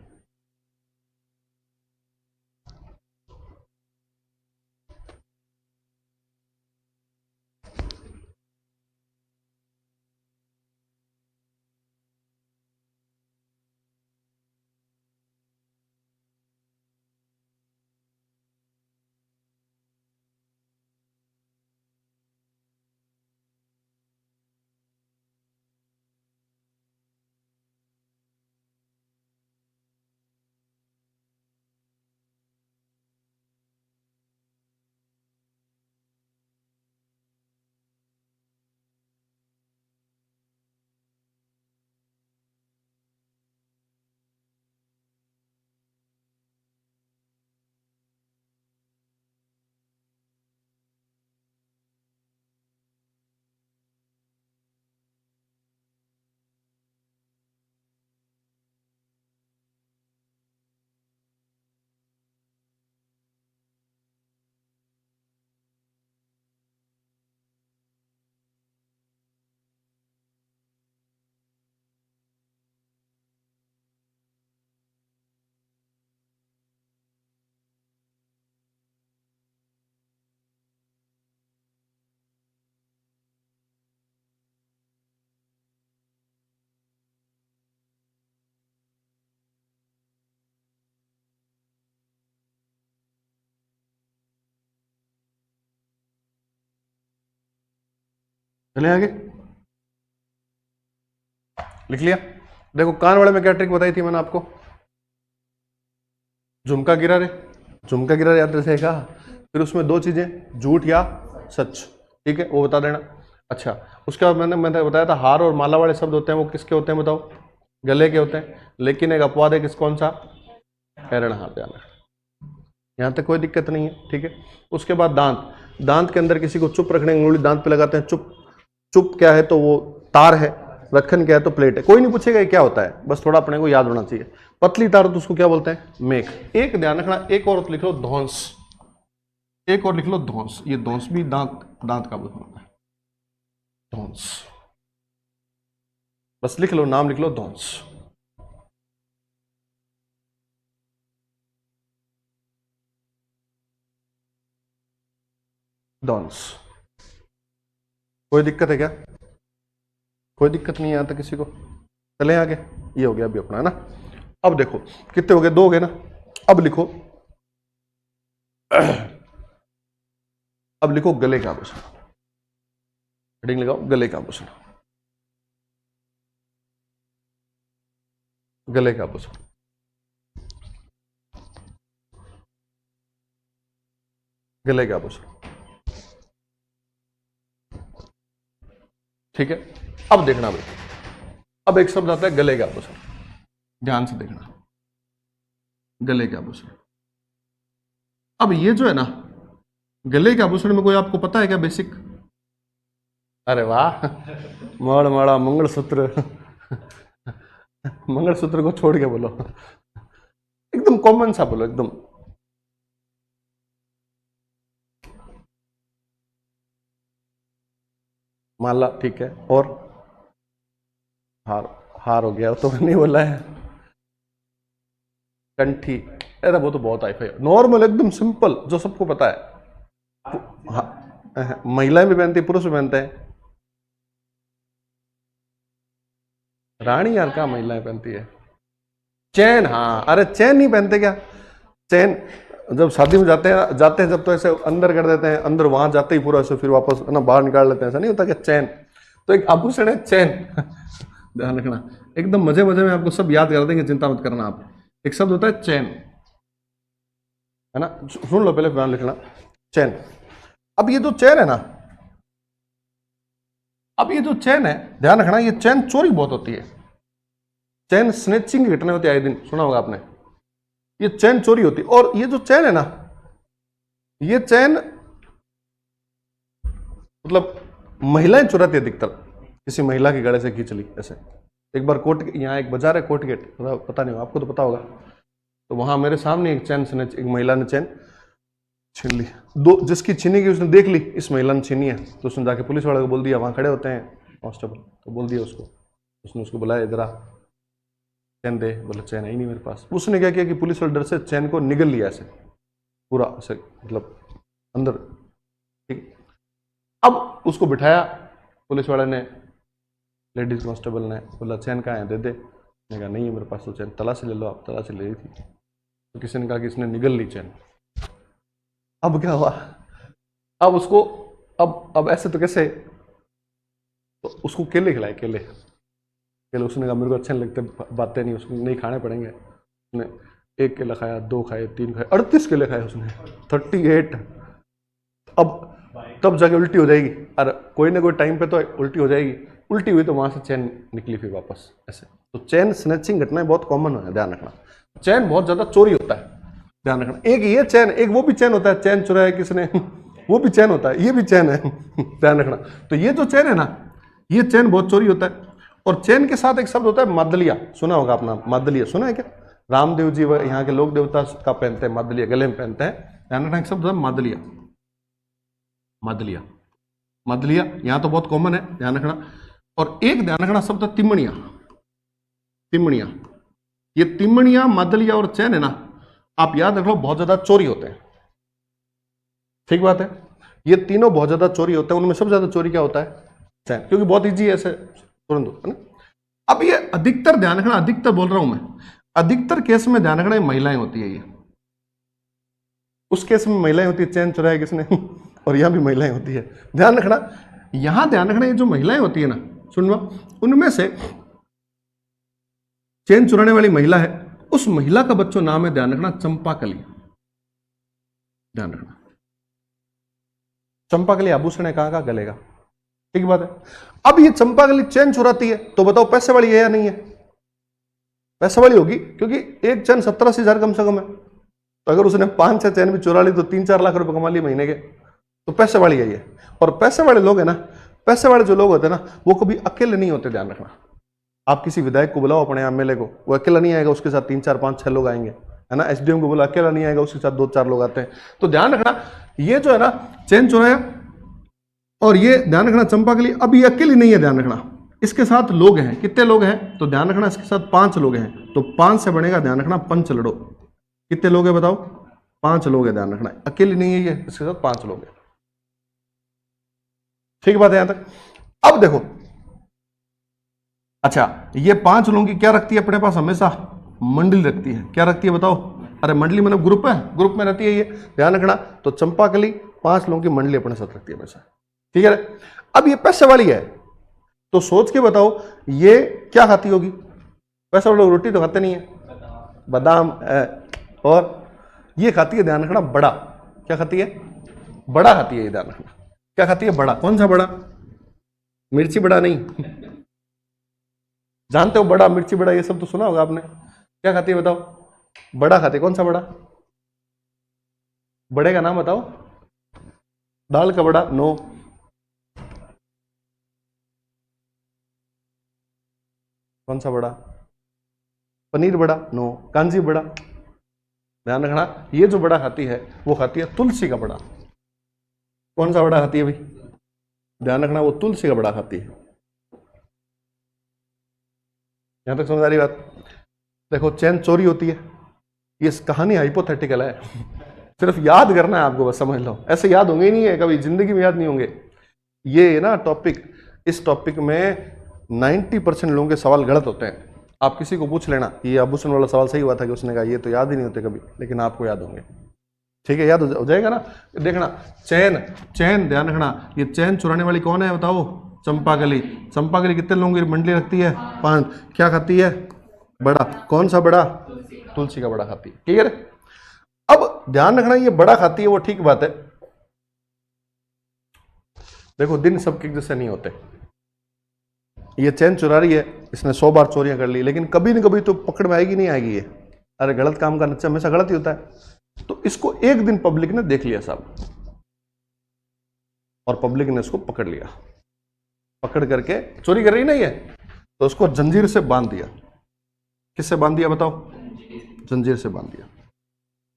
चले आगे, लिख लिया? देखो कान वाले में क्या ट्रिक बताई थी मैंने आपको? झुमका गिरा रे, झुमका गिरा रे, याद रखेगा। फिर उसमें दो चीजें, झूठ या सच, ठीक है, वो बता देना। अच्छा, उसके बाद मैंने बताया था हार और माला वाले शब्द होते हैं, वो किसके होते हैं बताओ? गले के होते हैं। लेकिन एक अपवाद है, किस कौन सा? हैरण हार, जाना। यहां तक कोई दिक्कत नहीं है, ठीक है। उसके बाद दांत, दांत के अंदर किसी को चुप रखने की उंगली दांत पे लगाते हैं। चुप, चुप क्या है? तो वो तार है। रखन क्या है? तो प्लेट है। कोई नहीं पूछेगा ये क्या होता है, बस थोड़ा अपने को याद होना चाहिए। पतली तार तो उसको क्या बोलते हैं? मेख। एक ध्यान रखना, एक और लिख लो, धौंस। एक और लिख लो, धौंस। ये धौंस भी दांत, दांत का होता है, धौंस। बस लिख लो, नाम लिख लो, धौंस। डॉन्स। कोई दिक्कत है क्या? कोई दिक्कत नहीं है यहां तक किसी को? चले आगे। ये हो गया अभी अपना, है ना। अब देखो कितने हो गए, 2 हो गए ना। अब लिखो अब लिखो गले का आभूषण। हेडिंग लगाओ गले का आभूषण। गले का आभूषण, गले का आभूषण। ठीक है। अब देखना भाई, अब एक शब्द आता है गले का आभूषण। ध्यान से देखना, गले का आभूषण। अब ये जो है ना, गले के आभूषण में कोई आपको पता है क्या बेसिक? अरे वाह, मड़ मड़ा मंगलसूत्र। मंगलसूत्र को छोड़ के बोलो, एकदम कॉमन सा बोलो एकदम। माला, ठीक है। और हार, हार हो गया तो नहीं बोला है। कंठी, अरे वो तो बहुत हाई-फाई, नॉर्मल एकदम सिंपल जो सबको पता है। हाँ, महिलाएं भी पहनती, पुरुष भी पहनते हैं। रानी यार क्या महिलाएं पहनती है? चैन, हाँ, अरे चैन नहीं पहनते क्या? चैन जब शादी में जाते हैं जब, तो ऐसे अंदर कर देते हैं, अंदर वहां जाते ही पूरा ऐसे फिर वापस ना बाहर निकाल लेते हैं, ऐसा नहीं होता क्या? चैन तो एक आभूषण है, चैन। ध्यान रखना, एकदम मजे मजे में आपको सब याद कर देंगे, चिंता मत करना आप। एक शब्द होता है चैन, है ना। सुन लो पहले, ध्यान लिखना, चैन। अब ये जो चैन है ना, अब ये जो चैन है, ध्यान रखना, ये चैन चोरी बहुत होती है। चैन स्नेचिंग की घटना होती है, आए दिन सुना होगा आपने। ये चैन चोरी होती है, और ये जो चैन है ना, ये चैन मतलब महिलाएं चुराती है अधिकतर। किसी महिला के गले से खींच ली ऐसे। एक बार कोट, यहाँ एक बाजार है कोट गेट, पता नहीं आपको तो पता होगा, तो वहां मेरे सामने एक चैन से एक महिला ने चैन छीन ली। दो जिसकी छीनी की उसने देख ली इस महिला ने छीनी है, तो उसने जाके पुलिस वाले को बोल दिया, वहां खड़े होते हैं कांस्टेबल, तो बोल दिया उसको, उसने उसको बुलाया, इधर आ चैन दे। बोला चैन है ही नहीं मेरे पास। उसने क्या किया कि पुलिस वाले डर से चैन को निगल लिया ऐसे पूरा, ऐसे मतलब अंदर। ठीक, अब उसको बिठाया पुलिस वाले ने, लेडीज कांस्टेबल ने बोला चैन कहाँ है, दे दे। मैंने कहा नहीं है मेरे पास तो चैन। तलाशी ले लो आप। तलाशी ले रही थी, तो किसी ने कहा कि इसने निगल ली चैन। अब क्या हुआ, अब उसको, अब ऐसे तो कैसे, तो उसको केले खिलाए, केले। केले उसने कहा मेरे को अच्छे नहीं लगते, बातें नहीं, उसको नहीं खाने पड़ेंगे। उसने 1 केला खाया, 2 खाए, 3 खाए, 38 केले खाए उसने, 38। अब तब जाके उल्टी हो जाएगी, अरे कोई ना कोई टाइम पे तो उल्टी हो जाएगी। उल्टी हुई तो वहां से चैन निकली फिर वापस ऐसे। तो चैन स्नैचिंग घटनाएं बहुत कॉमन है, ध्यान रखना। चैन बहुत ज्यादा चोरी होता है, ध्यान रखना। एक ये चैन, एक वो भी चैन होता है, चैन चुराया किसने, वो भी चैन होता है, ये भी चैन है। ध्यान रखना। तो ये जो चैन है ना, ये चैन बहुत चोरी होता है। और चैन के साथ एक शब्द होता है मादलिया, सुना होगा अपना, मादलिया सुना है क्या? रामदेव जी यहाँ के लोक देवता का पहनते हैं मादलिया, गले में पहनते हैं। ध्यान रखना, एक शब्द है मादलिया, मादलिया, मादलिया यहां तो बहुत कॉमन है, ध्यान रखना। और एक ध्यान रखना शब्द है तिमणिया, तिमणिया। ये तिमणिया, मादलिया और चैन है ना, आप याद रख लो, बहुत ज्यादा चोरी होते हैं। ठीक बात है, ये तीनों बहुत ज्यादा चोरी होते हैं। उनमें सबसे ज्यादा चोरी क्या होता है? चैन, क्योंकि बहुत इजी है ऐसे तुरंत, है ना। अब ये अधिकतर, ध्यान रखना, अधिकतर बोल रहा हूं मैं, अधिकतर केस में ध्यान रखना ये महिलाएं होती है। ये उस केस में महिलाएं होती है, चैन चुराया किसने, और यहां भी महिलाएं होती है। ध्यान रखना, यहां ध्यान रखना, ये जो महिलाएं होती है ना, सुन लो, उनमें से चैन चुराने वाली महिला है, उस महिला का बच्चों नाम है, ध्यान रखना, चंपाकली। ध्यान रखना, चंपाकली आभूषण है कहां का? गले का। ठीक बात है। अब ये चंपाकली चैन चुराती है, तो बताओ पैसे वाली है या नहीं है? पैसे वाली होगी, क्योंकि एक चैन 70-80 हजार कम से कम है। तो अगर उसने 5-6 चैन भी चुरा ली तो 3-4 लाख रुपए कमा लिए महीने के, तो पैसे वाली है ये। और पैसे वाले लोग है ना, पैसे वाले जो लोग होते हैं ना, वो कभी अकेले नहीं होते, ध्यान रखना। आप किसी विधायक को बुलाओ अपने एमएलए को, वो अकेला नहीं आएगा, उसके साथ 3-4-5-6 लोग आएंगे, है ना। एसडीएम को बोला, अकेला नहीं आएगा, उसके साथ 2-4 लोग आते हैं। तो ध्यान रखना, ये जो है ना चैन चुराया, और ये ध्यान रखना चंपाकली, अब ये अकेली नहीं है, ध्यान रखना, इसके साथ लोग हैं। कितने लोग हैं? तो ध्यान रखना, इसके साथ 5 लोग हैं। तो 5 से बनेगा, ध्यान रखना, पंच लड़ो। कितने लोग हैं बताओ? 5 लोग हैं, ध्यान रखना, अकेली नहीं है ये, इसके साथ 5 लोग हैं। ठीक बात है यहां तक। अब देखो, अच्छा ये 5 लोगों की क्या रखती है अपने पास हमेशा, मंडली रखती है। क्या रखती है बताओ? अरे मंडली मतलब ग्रुप है, ग्रुप में रहती है ये, ध्यान रखना। तो चंपाकली 5 लोगों की मंडली अपने साथ रखती है हमेशा, ठीक है। अब ये पैसे वाली है, तो सोच के बताओ ये क्या खाती होगी? पैसे वाले लोग रोटी तो खाते नहीं है, बादाम और ये खाती है, ध्यान रखना, बड़ा। क्या खाती है? बड़ा खाती है ये, ध्यान रखना। क्या खाती है? बड़ा। कौन सा बड़ा? मिर्ची बड़ा नहीं, जानते हो बड़ा, मिर्ची बड़ा, ये सब तो सुना होगा आपने। क्या खाती है बताओ? बड़ा खाती है। कौन सा बड़ा? बड़े का नाम बताओ। दाल का बड़ा? नो। कौन सा बड़ा? पनीर बड़ा? नो। कांजी बड़ा? ध्यान रखना, ये जो बड़ा खाती है वो खाती है तुलसी का बड़ा। कौन सा बड़ा खाती है भाई? ध्यान रखना, वो तुलसी का बड़ा खाती है। यहां तक समझ आ रही बात? देखो चैन चोरी होती है, ये कहानी हाइपोथेटिकल है, सिर्फ याद करना है आपको, बस समझ लो। ऐसे याद होंगे ही नहीं है, कभी जिंदगी में याद नहीं होंगे। ये ना टॉपिक, इस टॉपिक में 90% लोगों के सवाल गलत होते हैं। आप किसी को पूछ लेना कि ये आभूषण वाला सवाल सही हुआ था कि उसने कहा, ये तो याद ही नहीं होते कभी, लेकिन आपको याद होंगे, ठीक है, याद हो जाएगा ना। देखना, चैन, चैन ध्यान रखना, ये चैन चुराने वाली कौन है बताओ? चंपाकली। चंपाकली कितने लोगों की मंडली रखती है? 5। क्या खाती है? बड़ा। कौन सा बड़ा? तुलसी का बड़ा खाती है, क्लियर है? अब ध्यान रखना, ये बड़ा खाती है वो ठीक बात है। देखो दिन सबके जैसे नहीं होते, ये चैन चुरा रही है, इसने 100 बार चोरियां कर ली, लेकिन कभी न कभी तो पकड़ में आएगी, नहीं आएगी ये? अरे गलत काम का नतीजा हमेशा गलत ही होता है। तो इसको एक दिन पब्लिक ने देख लिया साहब, और पब्लिक ने इसको पकड़ लिया, पकड़ करके चोरी कर रही नहीं है, तो उसको जंजीर से बांध दिया। किससे बांध दिया बताओ? जंजीर से बांध दिया।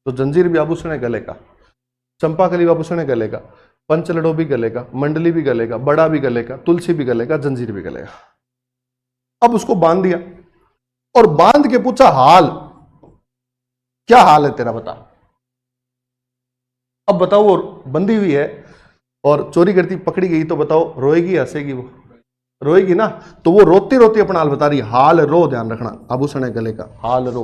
तो जंजीर भी आभूषण है गले का, चंपाकली भी आभूषण है गले का, पंचलड़ो भी गले का, मंडली भी गले का, बड़ा भी गले का, तुलसी भी गले का, जंजीर भी गले का। अब उसको बांध दिया और बांध के पूछा, हाल क्या हाल है तेरा बता। अब बताओ, वो बंधी हुई है और चोरी करती पकड़ी गई, तो बताओ रोएगी हंसेगी? वो रोएगी ना। तो वो रोती रोती अपना हाल बता रही, हाल रो, ध्यान रखना, आभूषण है गले का, हाल रो।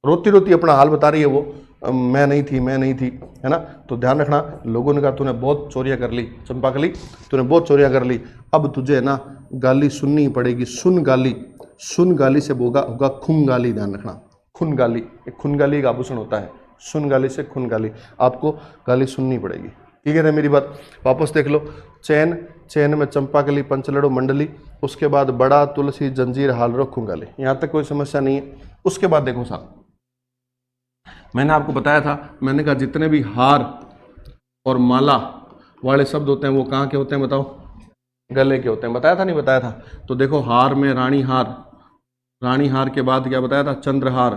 रोती रोती अपना हाल बता रही है वो, मैं नहीं थी, मैं नहीं थी, है ना। तो ध्यान रखना, लोगों ने कहा तूने बहुत चोरियां कर ली चंपाकली, तूने बहुत चोरियां कर ली, अब तुझे ना गाली सुननी पड़ेगी। सुन गाली, सुन गाली से होगा होगा खून गाली, ध्यान रखना। खून गाली, एक खून गाली का आभूषण होता है, सुन गाली से खून गाली, आपको गाली सुननी पड़ेगी, ठीक है ना मेरी बात? वापस देख लो, चैन, चैन में चंपाकली, पंचलड़ो, मंडली, उसके बाद बड़ा, तुलसी, जंजीर, हालरो, खूंगाली, यहां तक कोई समस्या नहीं है। उसके बाद देखो साहब, मैंने आपको बताया था, मैंने कहा जितने भी हार और माला वाले शब्द होते हैं वो कहाँ के होते हैं बताओ? गले के होते हैं। बताया था नहीं बताया था? तो देखो, हार में रानी हार, रानी हार के बाद क्या बताया था? चंद्रहार,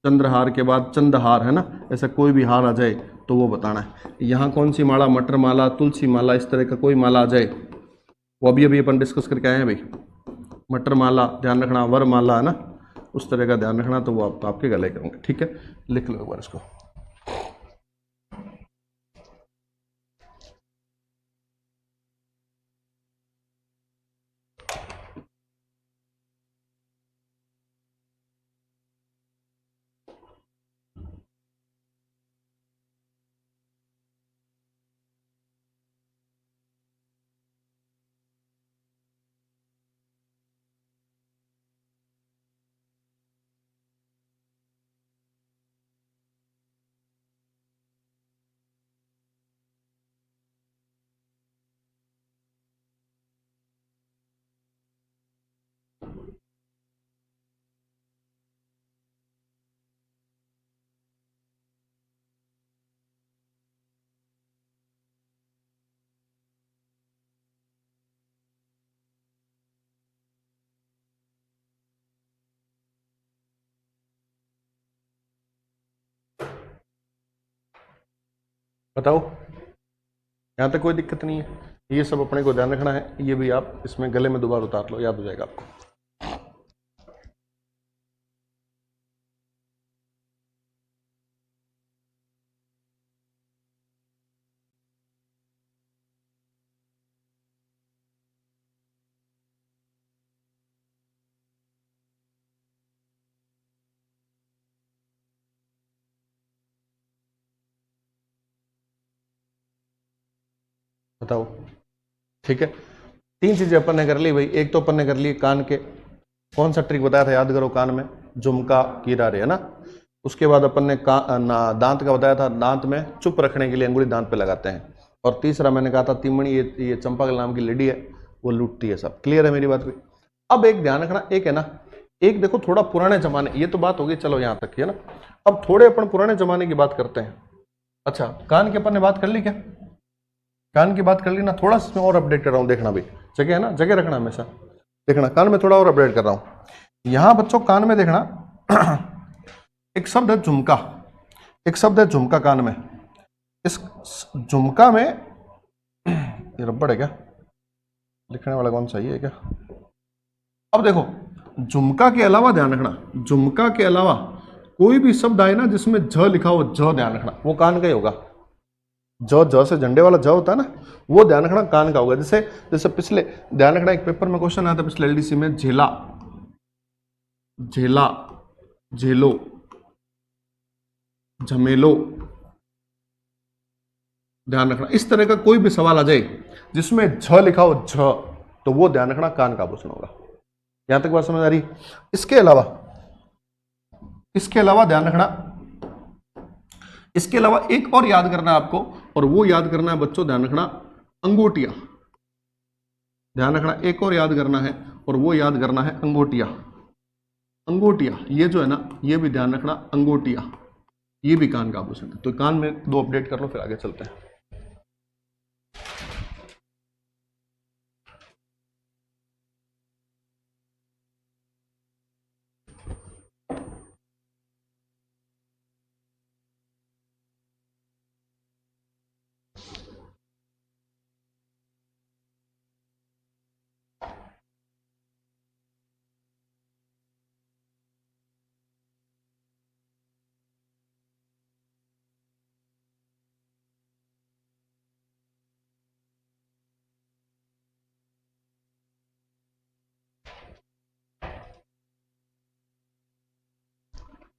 चंद्रहार के बाद चंद्रहार, है ना। ऐसा कोई भी हार आ जाए तो वो बताना है। यहाँ कौन सी माला? मटर माला, तुलसी माला, इस तरह का कोई माला आ जाए, वो अभी अभी अपन डिस्कस करके आए हैं भाई। मटर माला ध्यान रखना, वर माला, है ना, उस तरह का ध्यान रखना, तो वो आपके गले के होंगे, ठीक है। लिख लो एक बार इसको। बताओ, यहाँ तक कोई दिक्कत नहीं है? ये सब अपने को ध्यान रखना है, ये भी आप इसमें गले में दोबारा उतार लो, याद हो जाएगा आपको। बताओ। ठीक है, तीन चीजें अपन ने कर ली भाई। एक तो अपन ने कर ली कान के, कौन सा ट्रिक बताया था याद करो, कान में झुमका कीरा रे, है ना। उसके बाद अपन ने दांत का बताया था, दांत में चुप रखने के लिए अंगुली दांत पे लगाते हैं। और तीसरा मैंने कहा था तिमणी, ये चंपा के नाम की लेडी है, वो लूटती है सब। क्लियर है मेरी बात भी। अब एक ध्यान रखना, एक है ना, एक देखो थोड़ा पुराने जमाने, ये तो बात होगी चलो यहां तक है ना। अब थोड़े अपन पुराने जमाने की बात करते हैं। अच्छा, कान की अपन ने बात कर ली क्या? कान की बात कर ली ना, थोड़ा सा इसमें और अपडेट कर रहा हूं, देखना भाई, जगह है ना, जगह रखना हमेशा। देखना कान में थोड़ा और अपडेट कर रहा हूं यहां बच्चों, कान में देखना एक शब्द है झुमका, एक शब्द है झुमका कान में। इस झुमका में ये रबड़ है क्या, लिखने वाला कौन सा ही है क्या? अब देखो, झुमका के अलावा ध्यान रखना, झुमका के अलावा कोई भी शब्द आए ना जिसमें झ लिखा हो, झ ध्यान रखना, वो कान का ही होगा। ज से झंडे वाला ज होता है ना, वो ध्यान रखना कान का होगा। जैसे जैसे पिछले, ध्यान रखना एक पेपर में क्वेश्चन आया था पिछले एलडीसी में, झेला, झेला, झेलो, झमेलो, ध्यान रखना। इस तरह का कोई भी सवाल आ जाए जिसमें झ लिखा हो, झ, तो वो ध्यान रखना कान का आभूषण होगा। यहां तक बात समझ आ रही? इसके अलावा, इसके अलावा ध्यान रखना, इसके अलावा एक और याद करना है आपको, और वो याद करना है बच्चों, ध्यान रखना, अंगूठिया। ध्यान रखना, एक और याद करना है, और वो याद करना है अंगूठिया। अंगूठिया ये जो है ना, ये भी ध्यान रखना, अंगूठिया ये भी कान का आभूषण है। तो कान में दो अपडेट कर लो, फिर आगे चलते हैं।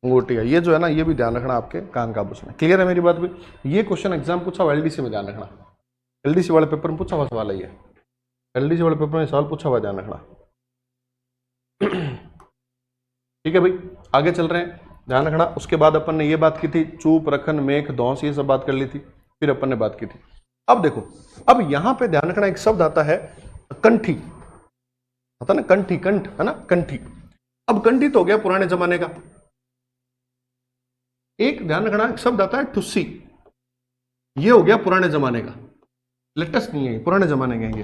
अंगूठिया ये जो है ना, ये भी ध्यान रखना आपके कान का आभूषण है। क्लियर है मेरी बात भी? ये क्वेश्चन एग्जाम पूछा हुआ एलडीसी में, ध्यान रखना, एलडीसी वाले पेपर में पूछा हुआ सवाल है ये, एलडीसी वाले पेपर में सवाल पूछा हुआ, ध्यान रखना। ठीक है भाई, आगे चल रहे हैं, ध्यान रखना। उसके बाद अपन ने ये बात की थी, चूप, रखन, मेख, धौंस, ये सब बात कर ली थी, फिर अपन ने बात की थी। अब देखो, अब यहां पे ध्यान रखना, एक शब्द आता है कंठी, आता ना कंठी, कंठ है ना, कंठी। अब कंठी तो हो गया पुराने जमाने का। एक ध्यान रखना, एक शब्द आता है ठुस्सी, ये हो गया पुराने जमाने का, लेटेस्ट नहीं है, पुराने जमाने का ये,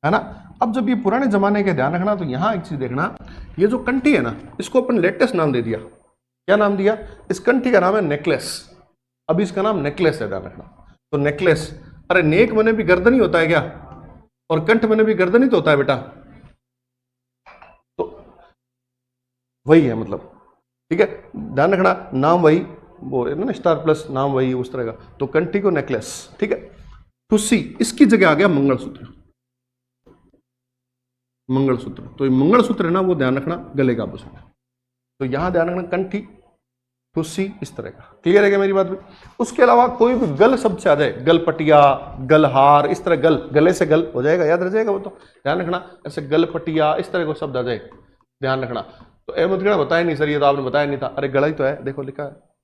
है ना। अब जब ये पुराने जमाने के, ध्यान रखना, तो यहां एक चीज देखना, ये जो कंठी है ना, इसको अपन लेटेस्ट नाम दे दिया। क्या नाम दिया? इस कंठी का नाम है नेकलेस। अब इसका नाम नेकलेस है, ध्यान रखना। तो नेकलेस, अरे नेक मने भी गर्दन ही होता है क्या, और कंठ मने भी गर्दन ही तो होता है बेटा, तो वही है मतलब। ठीक है, ध्यान रखना, नाम वही, वो ना स्टार प्लस नाम वही, उस तरह का। तो कंठी को नेकलेस, ठीक है। ठुस्सी, इसकी जगह आ गया मंगलसूत्र, मंगलसूत्र। तो ये मंगलसूत्र है ना, वो ध्यान रखना गले का आभूषण है। तो यहां ध्यान रखना कंठी, ठुस्सी, इस तरह का। क्लियर है क्या मेरी बात भी? उसके अलावा कोई भी गल शब्द से आ जाए, गलपटिया, गलहार, इस तरह, गल, गले से गल हो जाएगा, याद रह जाएगा वो तो, ध्यान रखना। ऐसे गलपटिया, इस तरह का शब्द आ जाए, ध्यान रखना। तो अहमद गढ़ बताया नहीं सर, ये तो आपने बताया नहीं था, अरे गला ही तो है, देखो लिखा है।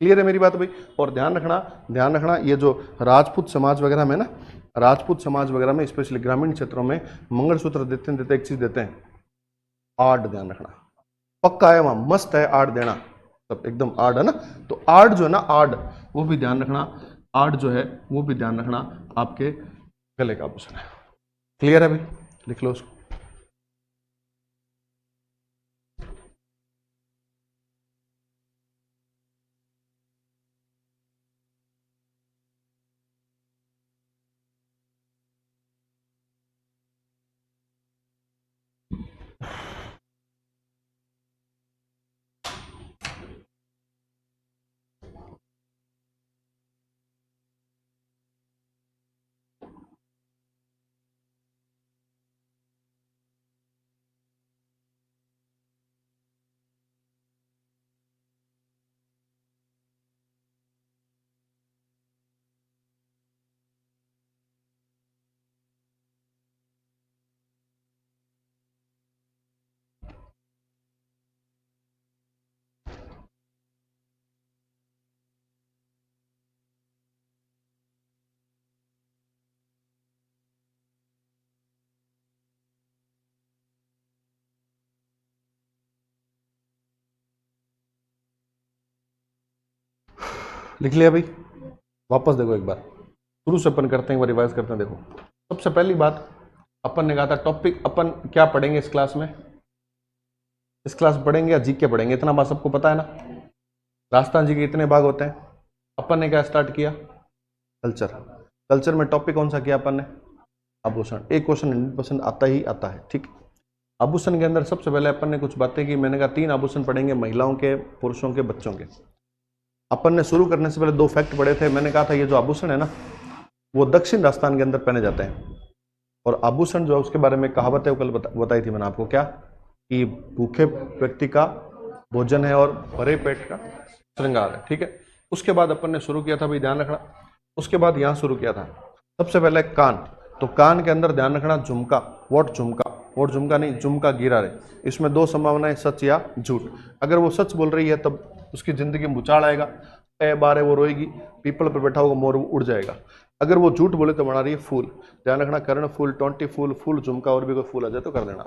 क्लियर है मेरी बात भाई? और ध्यान रखना, ध्यान रखना, ये जो राजपूत समाज वगैरह में ना, राजपूत समाज वगैरह में, स्पेशली ग्रामीण क्षेत्रों में, मंगलसूत्र देते एक चीज देते हैं, आर्ट, ध्यान रखना। पक्का है वहां, मस्त है आर्ट देना, सब एकदम आर्ट है ना। तो आर्ट जो है ना, आर्ट, वो भी ध्यान रखना, आर्ट जो है वो भी ध्यान रखना आपके गले का आभूषण है। क्लियर है भाई? लिख लो उसको। लिख लिया भाई? वापस देखो एक बार, शुरू से अपन करते हैं, एक बार रिवाइज करते हैं। देखो सबसे पहली बात अपन ने कहा था टॉपिक अपन क्या पढ़ेंगे इस क्लास में, इस क्लास में पढ़ेंगे या जीके पढ़ेंगे, इतना बात सबको पता है ना। राजस्थान जी के इतने भाग होते हैं। अपन ने क्या स्टार्ट किया, कल्चर। कल्चर में टॉपिक कौन सा किया अपन ने, आभूषण। एक क्वेश्चन 100% आता ही आता है, ठीक। आभूषण के अंदर सबसे पहले अपन ने कुछ बातें की, मैंने कहा 3 आभूषण पढ़ेंगे, महिलाओं के, पुरुषों के, बच्चों के। अपन ने शुरू करने से पहले 2 फैक्ट पढ़े थे। मैंने कहा था ये जो आभूषण है ना वो दक्षिण राजस्थान के अंदर पहने जाते हैं, और आभूषण जो है उसके बारे में कहावत है वो कल बताई थी मैंने आपको, क्या कि भूखे व्यक्ति का भोजन है और भरे पेट का श्रृंगार है, ठीक है। उसके बाद अपन ने शुरू किया था भाई, ध्यान रखना, उसके बाद यहाँ शुरू किया था सबसे पहले कान। तो कान के अंदर ध्यान रखना झुमका, वोट झुमका, वोट झुमका नहीं, झुमका गिरा रहे। इसमें 2 संभावनाएं, सच या झूठ। अगर वो सच बोल रही है तब उसकी जिंदगी में भूचाल आएगा, ए बार है वो रोएगी, पीपल पर बैठा होगा मोर उड़ जाएगा। अगर वो झूठ बोले तो बना रही है फूल। ध्यान रखना, कर्ण फूल, 20 फूल, फूल झुमका और भी कोई फूल आ जाए तो कर देना,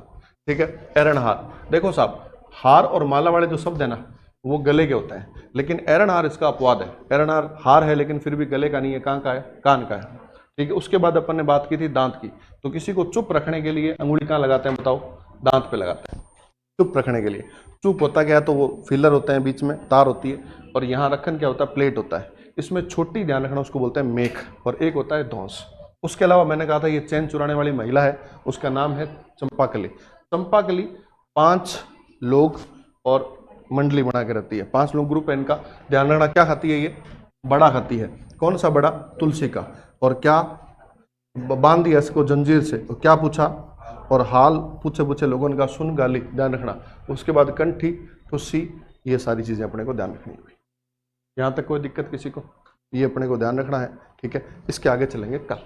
ठीक है। एरण हार, देखो साहब हार और माला वाले जो शब्द है ना वो गले के होते हैं, लेकिन एरण हार इसका अपवाद है। एरण हार है लेकिन फिर भी गले का नहीं है, कहाँ का है, कान का है, ठीक है। उसके बाद अपन ने बात की थी दांत की। तो किसी को चुप रखने के लिए अंगुली कहाँ लगाते हैं बताओ, दांत पे लगाते हैं, चुप रखने के लिए। चुप होता क्या है, तो वो फिलर होते हैं, बीच में तार होती है, और यहाँ रखन क्या होता है, प्लेट होता है। इसमें छोटी, ध्यान रखना, उसको बोलते हैं मेख, और एक होता है धौंस। उसके अलावा मैंने कहा था ये चैन चुराने वाली महिला है, उसका नाम है चंपाकली। चंपाकली 5 लोग और मंडली बना के रहती है, 5 लोग ग्रुप है इनका। ध्यान रखना क्या खाती है ये, बड़ा खाती है। कौन सा बड़ा, तुलसी का। और क्या बांध दिया इसको जंजीर से, तो क्या पूछा, और हाल पूछे पूछे लोगों का, सुन गाली, ध्यान रखना। उसके बाद कंठी, ठुस्सी, ये सारी चीजें अपने को ध्यान रखनी है। यहाँ तक कोई दिक्कत किसी को, ये अपने को ध्यान रखना है, ठीक है। इसके आगे चलेंगे कल।